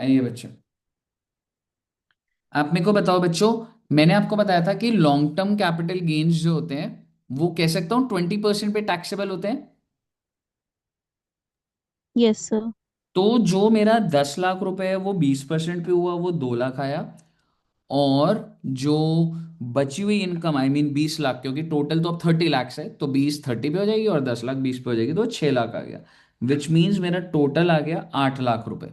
आइए बच्चों, आप मेरे को बताओ बच्चों। मैंने आपको बताया था कि लॉन्ग टर्म कैपिटल गेन्स जो होते हैं वो कह सकता हूँ 20% पे टैक्सेबल होते हैं। Yes sir. तो जो मेरा 10 लाख रुपए है वो 20% पे हुआ, वो 2 लाख आया। और जो बची हुई इनकम, आई मीन 20 लाख, क्योंकि टोटल तो अब 30 लैक्स है, तो 20 30 पे हो जाएगी और 10 लाख 20 पे हो जाएगी, तो 6 लाख आ गया। विच मीन्स मेरा टोटल आ गया 8 लाख रुपए।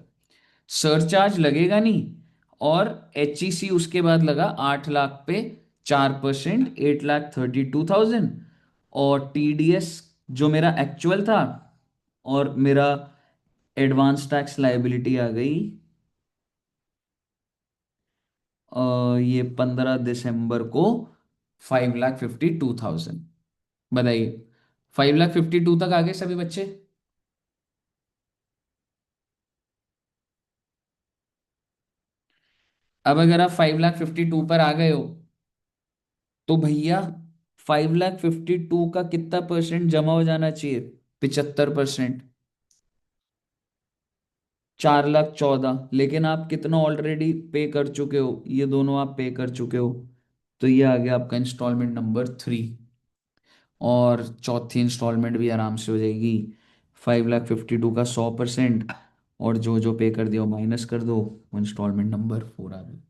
सरचार्ज लगेगा नहीं। और HEC उसके बाद लगा 8 लाख पे 4%, 8,32,000। और TDS जो मेरा एक्चुअल था, और मेरा एडवांस टैक्स लाइबिलिटी आ गई। ये 15 दिसंबर को 5,52,000। बताइए, 5,52,000 तक आ गए सभी बच्चे? अब अगर आप 5,52,000 पर आ गए हो, तो भैया 5,52,000 का कितना परसेंट जमा हो जाना चाहिए? 75%। 4,14,000, लेकिन आप कितना ऑलरेडी पे कर चुके हो? ये दोनों आप पे कर चुके हो। तो ये आ गया आपका इंस्टॉलमेंट नंबर 3। और चौथी इंस्टॉलमेंट भी आराम से हो जाएगी। 5,52,000 का 100%, और जो जो पे कर दिया वो माइनस कर दो, वो इंस्टॉलमेंट नंबर 4 आ गया।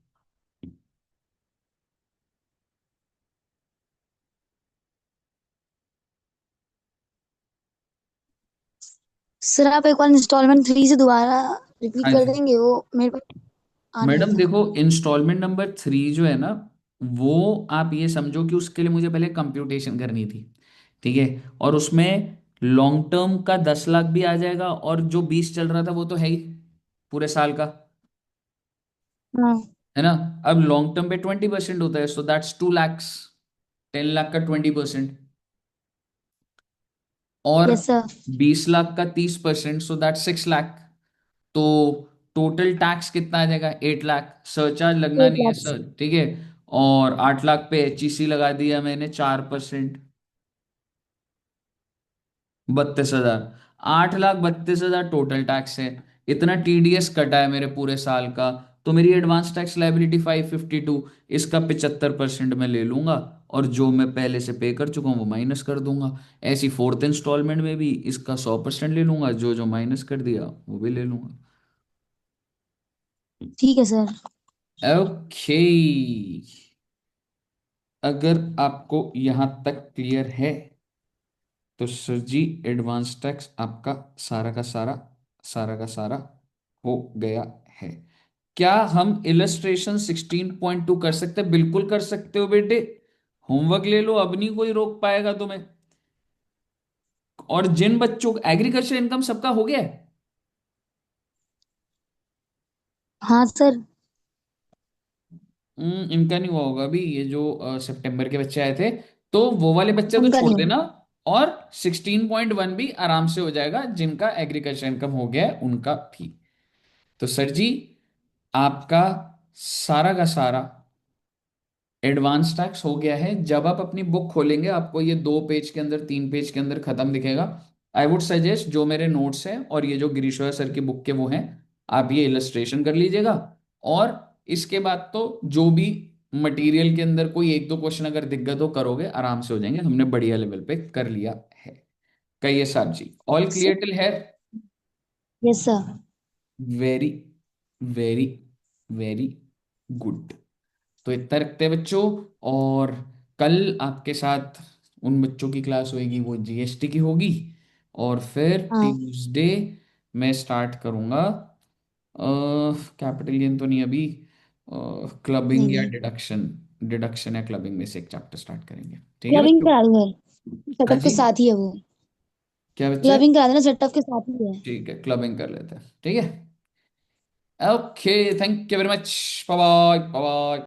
सर आप एक बार इंस्टॉलमेंट 3 से दोबारा रिपीट हाँ कर जी। देंगे, वो मेरे पास आ नहीं रहा मैडम था। देखो, इंस्टॉलमेंट नंबर 3 जो है ना, वो आप ये समझो कि उसके लिए मुझे पहले कंप्यूटेशन करनी थी। ठीक है। और उसमें लॉन्ग टर्म का 10 लाख भी आ जाएगा, और जो 20 चल रहा था वो तो है ही पूरे साल का। हाँ। है ना? अब लॉन्ग टर्म पे 20% होता है, सो दैट्स 2 लैक्स। 10 लाख का 20%। और यस सर। 20 लाख का 30%, सो दैट 6 लाख। तो टोटल टैक्स कितना आ जाएगा? 8 लाख। सरचार्ज लगना 8 नहीं है लाख। सर, ठीक है। और 8 लाख पे HEC लगा दिया मैंने 4%। 32,000। 8,32,000 टोटल टैक्स है। इतना TDS कटा है मेरे पूरे साल का। तो मेरी एडवांस टैक्स लाइबिलिटी 552, इसका 75% मैं ले लूंगा। और जो मैं पहले से पे कर चुका हूँ वो माइनस कर दूंगा। ऐसी फोर्थ इंस्टॉलमेंट में भी इसका 100% ले लूंगा, जो जो माइनस कर दिया वो भी ले लूंगा। ठीक है सर। ओके। अगर आपको यहां तक क्लियर है, तो सर जी एडवांस टैक्स आपका सारा का सारा हो गया है। क्या हम इलस्ट्रेशन 16.2 कर सकते हैं? बिल्कुल कर सकते हो बेटे। होमवर्क ले लो, अब नहीं कोई रोक पाएगा तुम्हें। और जिन बच्चों को एग्रीकल्चर इनकम सबका हो गया है। हाँ सर। इनका नहीं हुआ होगा अभी, ये जो सितंबर के बच्चे आए थे। तो वो वाले बच्चे तो उनका छोड़ नहीं देना। होगा। और 16.1 भी आराम से हो जाएगा, जिनका एग्रीकल्चर इनकम हो गया है उनका भी। तो सर जी, आपका सारा का सारा एडवांस टैक्स हो गया है। जब आप अपनी बुक खोलेंगे, आपको ये 2 पेज के अंदर, 3 पेज के अंदर खत्म दिखेगा। आई वुड सजेस्ट, जो मेरे नोट्स हैं और ये जो गिरीश्वर सर की बुक के वो हैं, आप ये इलस्ट्रेशन कर लीजिएगा। और इसके बाद तो जो भी मटेरियल के अंदर कोई एक दो क्वेश्चन अगर दिक्कत हो, करोगे आराम से हो जाएंगे। हमने बढ़िया लेवल पे कर लिया है। कहिए साहब जी, ऑल क्लियर टिल है? Yes sir. Very very very good. तो इतना रखते हैं बच्चों। और कल आपके साथ उन बच्चों की क्लास होगी, वो GST की होगी। और फिर हाँ। ट्यूसडे मैं स्टार्ट करूंगा। कैपिटल गेन तो नहीं अभी। नहीं क्लबिंग या नहीं। डिडक्शन। डिडक्शन या क्लबिंग में से एक चैप्टर स्टार्ट करेंगे, ठीक है क्लबिंग बच्चों? करा दो सर, हाँ सेटअप के जी। साथ ही है वो। क्या बच्चे? क्लबिंग करा देना, सेटअप के साथ ही है। ठीक है, क्लबिंग कर लेते हैं, ठीक है। Okay, thank you very much. Bye bye bye.